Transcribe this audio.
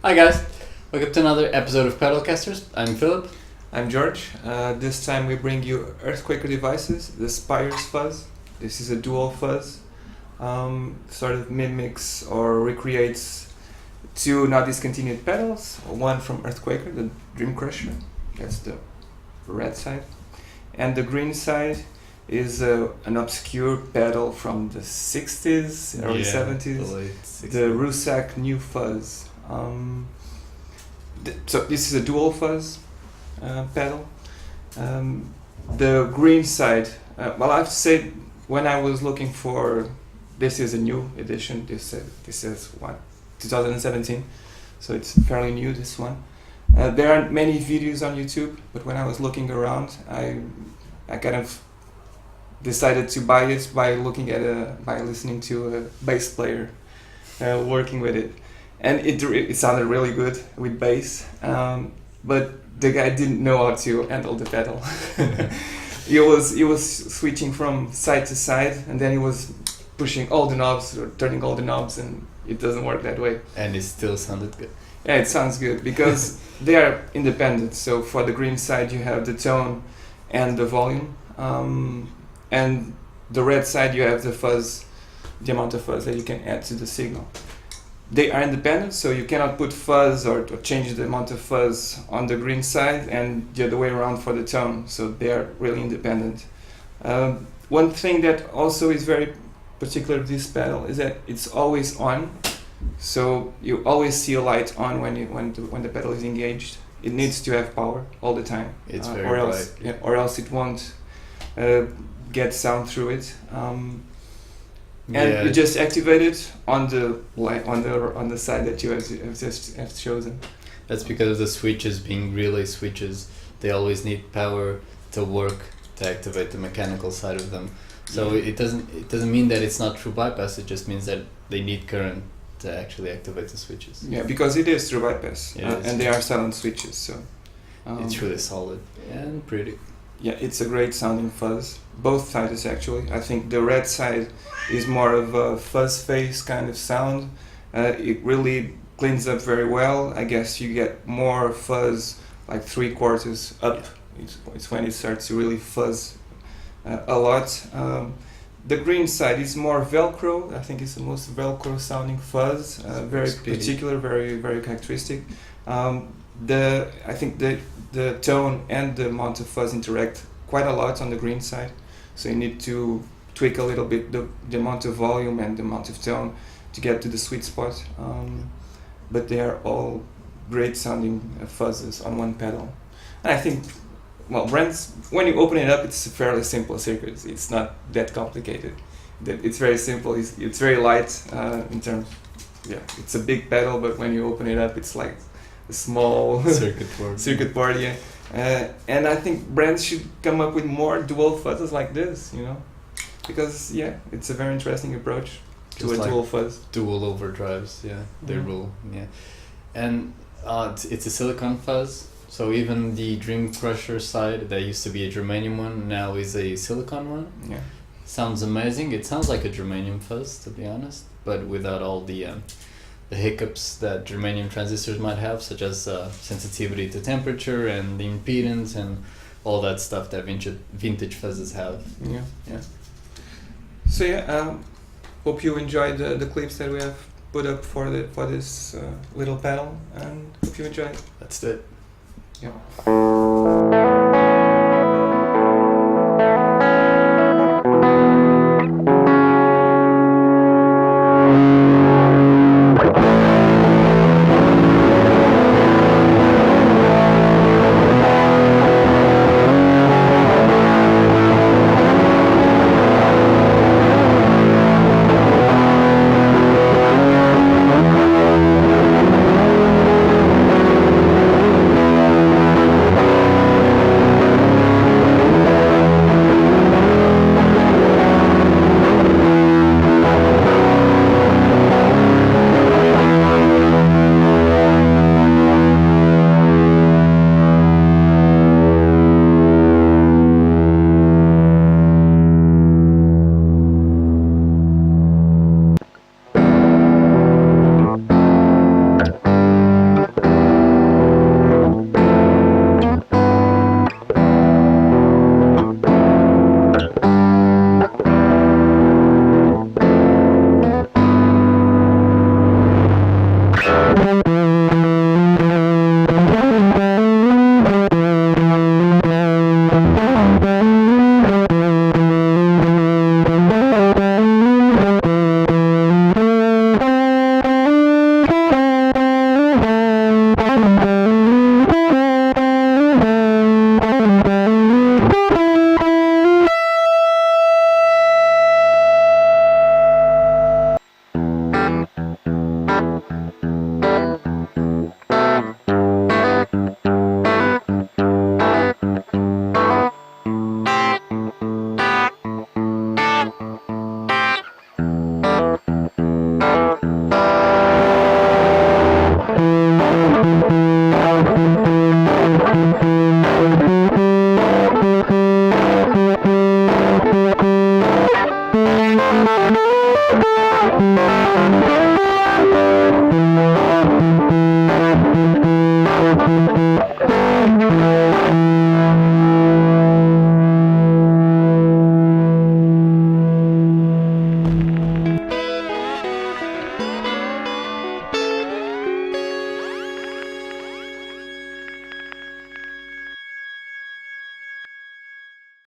Hi guys, welcome to another episode of PedalCasters. I'm Philip. I'm George. This time we bring you EarthQuaker devices, the Spires fuzz. This is a dual fuzz, sort of mimics or recreates two now discontinued pedals. One from EarthQuaker, the Dream Crusher, that's the red side, and the green side is an obscure pedal from the 60s, early 70s, the Rosac Nu-Fuzz. So this is a dual fuzz pedal. The green side, well, I have to say, when I was looking for, this is a new edition, this is what, 2017, so it's fairly new, this one. There aren't many videos on YouTube, but when I was looking around, I kind of decided to buy it by listening to a bass player working with it. And it sounded really good with bass, but the guy didn't know how to handle the pedal. He was switching from side to side, and then he was pushing all the knobs or turning all the knobs, and it doesn't work that way. And it still sounded good. Yeah, it sounds good because they are independent. So for the green side, you have the tone and the volume, and the red side, you have the fuzz, the amount of fuzz that you can add to the signal. They are independent, so you cannot put fuzz or change the amount of fuzz on the green side and the other way around for the tone, so they are really independent. One thing that also is very particular to this pedal is that it's always on, so you always see a light on when the pedal is engaged. It needs to have power all the time, it's very or else, bright. yeah, or else it won't get sound through it. And you just activate it on the light on the side that you have chosen. That's because of the switches being relay switches. They always need power to work to activate the mechanical side of them. So it doesn't mean that it's not true bypass. It just means that they need current to actually activate the switches. Yeah, because it is true bypass, and they are silent switches. So it's really solid and pretty. Yeah, it's a great sounding fuzz. Both sides actually. I think the red side is more of a fuzz face kind of sound. It really cleans up very well. I guess you get more fuzz like 3/4 up. It's when it starts to really fuzz a lot. The green side is more velcro. I think it's the most velcro sounding fuzz. Very particular, very very characteristic. I think the tone and the amount of fuzz interact quite a lot on the green side, so you need to tweak a little bit the amount of volume and the amount of tone to get to the sweet spot. But they are all great sounding fuzzes on one pedal. And I think, well, when you open it up, it's a fairly simple circuit. It's not that complicated. It's very simple. It's very light in terms. Yeah, it's a big pedal, but when you open it up, it's like a small circuit board. Yeah, And I think brands should come up with more dual fuzzes like this, you know, because yeah, it's a very interesting approach to Just a like dual fuzz. Dual overdrives, yeah, they Mhm. rule, yeah. And it's a silicon fuzz, so even the Dream Crusher side that used to be a germanium one now is a silicon one. Yeah. Sounds amazing. It sounds like a germanium fuzz, to be honest, but without all the hiccups that germanium transistors might have, such as sensitivity to temperature and the impedance and all that stuff that vintage fuzzes have. Yeah. Yeah. So yeah, hope you enjoyed the clips that we have put up for this little panel, and hope you enjoyed. That's it. Yeah.